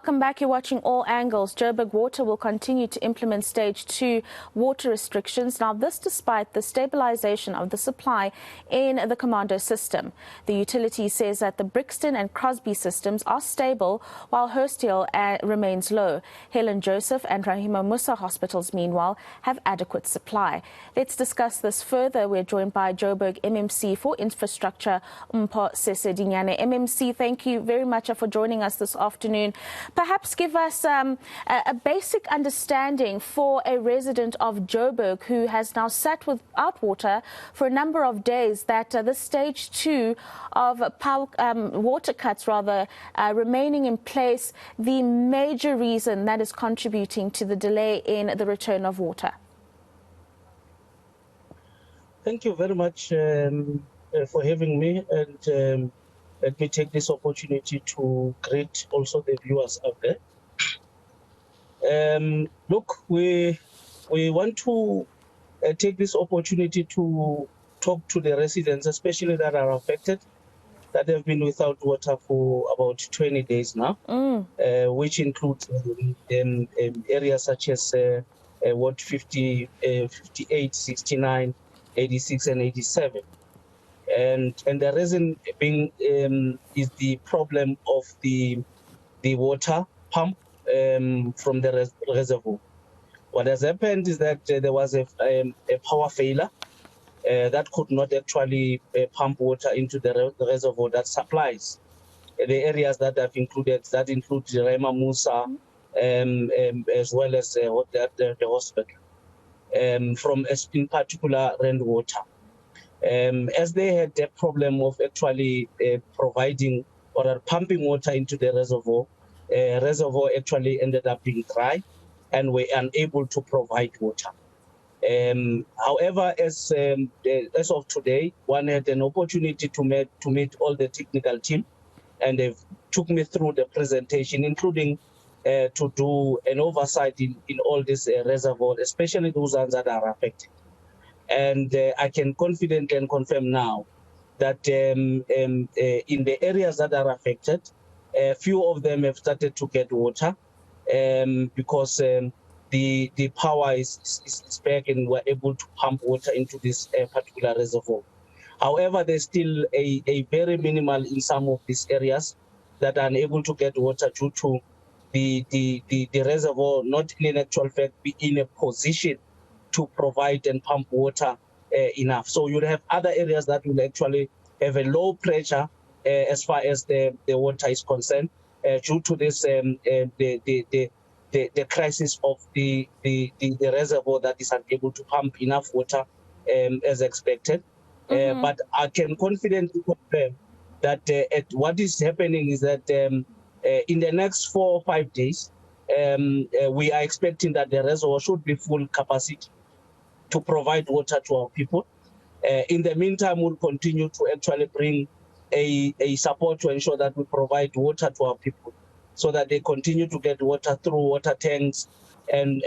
Welcome back. You're watching All Angles. Joburg Water will continue to implement Stage 2 water restrictions. Now, this despite the stabilisation of the supply in the commando system. The utility says that the Brixton and Crosby systems are stable, while Hursthill remains low. Helen Joseph and Rahima Musa hospitals, meanwhile, have adequate supply. Let's discuss this further. We're joined by Joburg MMC for Infrastructure, Mpho Sesedinyane. MMC, thank you very much for joining us this afternoon. Perhaps give us a basic understanding for a resident of Joburg who has now sat without water for a number of days, that the stage 2 of water cuts remaining in place, the major reason that is contributing to the delay in the return of water. Thank you very much for having me, and let me take this opportunity to greet also the viewers out there. Look, we want to take this opportunity to talk to the residents, especially that are affected, that have been without water for about 20 days now, which includes areas such as Ward 50, 58, 69, 86, and 87. And the reason being is the problem of the water pump from the reservoir. What has happened is that there was a power failure that could not actually pump water into the reservoir that supplies the areas that have included, that include Rahima Musa, as well as the hospital, from in particular rainwater. As they had a problem of actually providing or pumping water into the reservoir, reservoir actually ended up being dry and were unable to provide water. However, as of today, one had an opportunity to meet all the technical team, and they took me through the presentation, including to do an oversight in all these reservoirs, especially those ones that are affected. And I can confidently and confirm now that in the areas that are affected, a few of them have started to get water because the power is back and we're able to pump water into this particular reservoir. However, there's still a very minimal in some of these areas that are unable to get water due to the reservoir not in actual fact be in a position to provide and pump water enough. So you'll have other areas that will actually have a low pressure as far as the water is concerned due to this the crisis of the reservoir that is unable to pump enough water as expected. But I can confidently confirm that what is happening is that in the next 4 or 5 days, we are expecting that the reservoir should be full capacity to provide water to our people. In the meantime, we'll continue to actually bring a support to ensure that we provide water to our people so that they continue to get water through water tanks and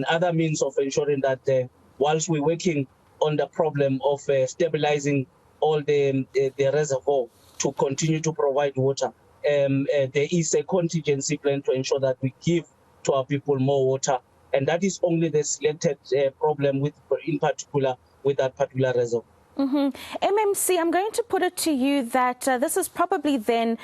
other means of ensuring that whilst we're working on the problem of stabilizing all the reservoir to continue to provide water, there is a contingency plan to ensure that we give to our people more water. And that is only the selected problem with, in particular, with that particular reservoir. MMC, I'm going to put it to you that this is probably then,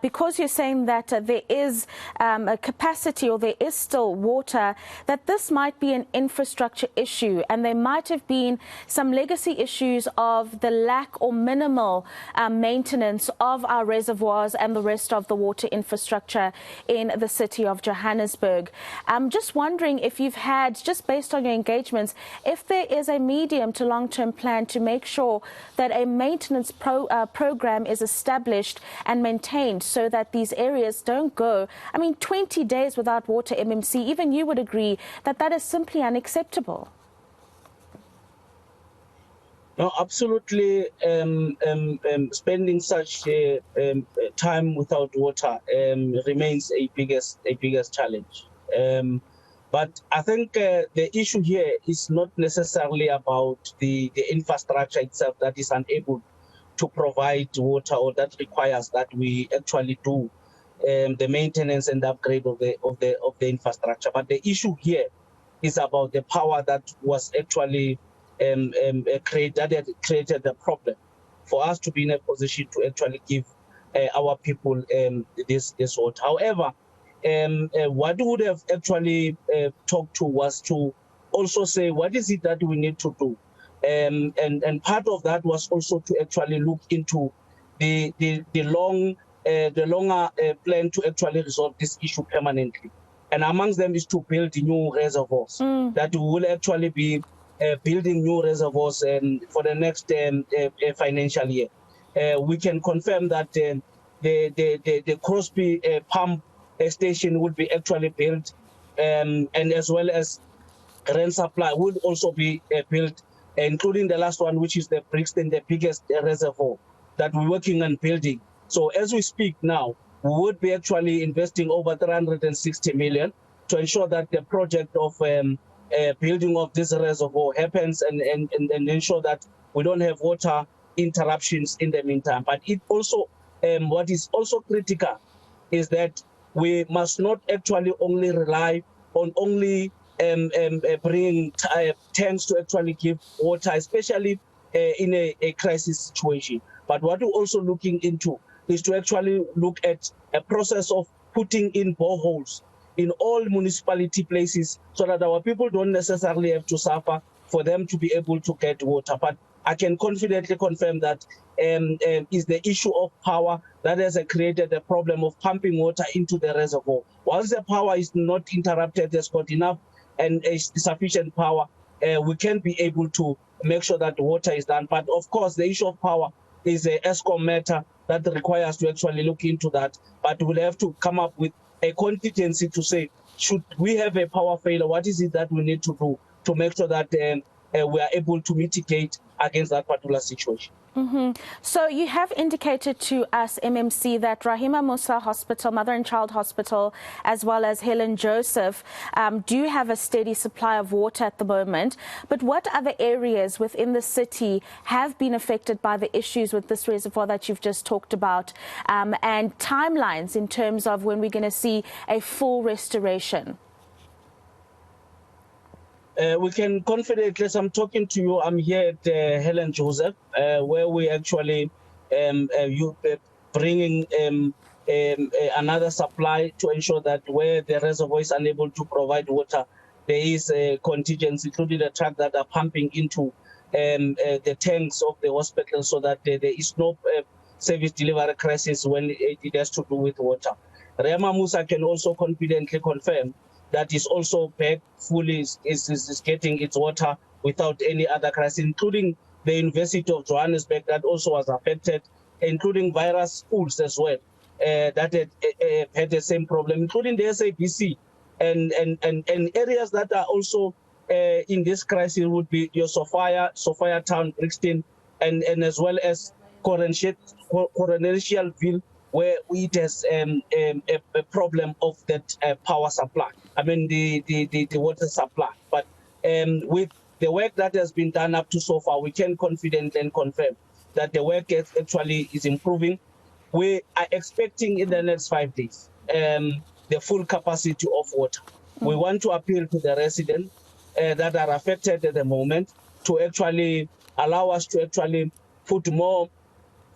because you're saying that there is a capacity or there is still water, that this might be an infrastructure issue, and there might have been some legacy issues of the lack or minimal maintenance of our reservoirs and the rest of the water infrastructure in the city of Johannesburg. I'm just wondering if you've had, just based on your engagements, if there is a medium to long-term plan to make sure that a maintenance program is established and maintained so that these areas don't go. I mean, 20 days without water, MMC, even you would agree that that is simply unacceptable. No, absolutely. Spending such time without water remains a biggest challenge. But I think the issue here is not necessarily about the infrastructure itself that is unable to provide water or that requires that we actually do the maintenance and upgrade of the infrastructure. But the issue here is about the power that was actually created the problem for us to be in a position to actually give our people this water. However, what we would have actually talked to was to also say what is it that we need to do, and part of that was also to actually look into the longer plan to actually resolve this issue permanently. And amongst them is to build new reservoirs that will actually be building new reservoirs for the next financial year. We can confirm that the Crosby pump station would be actually built, and as well as rain supply would also be built, including the last one, which is the Brixton, the biggest reservoir that we're working on building. So as we speak now, we would be actually investing over 360 million to ensure that the project of building of this reservoir happens and ensure that we don't have water interruptions in the meantime. But it also, what is also critical is that we must not actually only rely on only bringing tanks to actually give water, especially in a crisis situation. But what we're also looking into is to actually look at a process of putting in boreholes in all municipality places so that our people don't necessarily have to suffer for them to be able to get water. But I can confidently confirm that is the issue of power that has created the problem of pumping water into the reservoir. Once the power is not interrupted, there's got enough and sufficient power, we can be able to make sure that the water is done. But of course, the issue of power is a ESCOM matter that requires to actually look into that. But we'll have to come up with a contingency to say, should we have a power failure, what is it that we need to do to make sure that we are able to mitigate against that particular situation. So you have indicated to us, MMC, that Rahima Musa Hospital, Mother and Child Hospital, as well as Helen Joseph, do have a steady supply of water at the moment. But what other areas within the city have been affected by the issues with this reservoir that you've just talked about, and timelines in terms of when we're going to see a full restoration? We can confidently, as I'm talking to you, I'm here at Helen Joseph, where we actually bringing another supply to ensure that where the reservoir is unable to provide water, there is a contingency, including the truck that are pumping into the tanks of the hospital so that there is no service delivery crisis when it has to do with water. Rahima Musa can also confidently confirm that is also back fully, is getting its water without any other crisis, including the University of Johannesburg that also was affected, including various schools as well that had the same problem, including the SABC and areas that are also in this crisis would be your Sophia Town, Brixton, and as well as Coronatialville, where it has a problem of that power supply. I mean the water supply. But with the work that has been done up to so far, we can confidently and confirm that the work actually is improving. We are expecting in the next 5 days the full capacity of water. We want to appeal to the residents that are affected at the moment to actually allow us to actually put more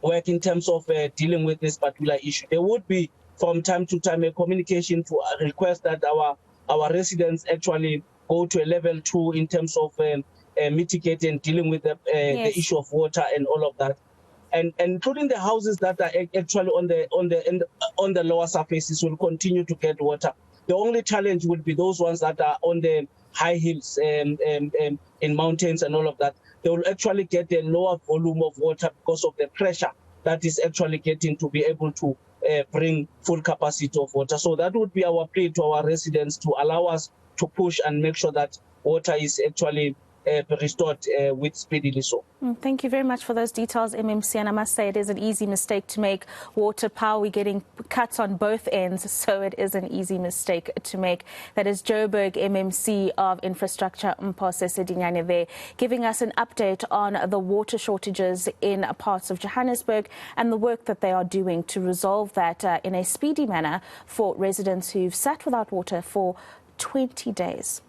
work in terms of dealing with this particular issue. There would be from time to time a communication to request that our residents actually go to a level 2 in terms of mitigating dealing with the issue of water and all of that, and including the houses that are actually on the lower surfaces will continue to get water. The only challenge would be those ones that are on the high hills in mountains and all of that. They will actually get a lower volume of water because of the pressure that is actually getting to be able to bring full capacity of water. So that would be our plea to our residents to allow us to push and make sure that water is actually restored with speedily so. Thank you very much for those details, MMC. And I must say it is an easy mistake to make. Water power, we're getting cuts on both ends, so it is an easy mistake to make. That is Joburg MMC of Infrastructure, Mpho Sesedinyane there, giving us an update on the water shortages in parts of Johannesburg and the work that they are doing to resolve that in a speedy manner for residents who've sat without water for 20 days.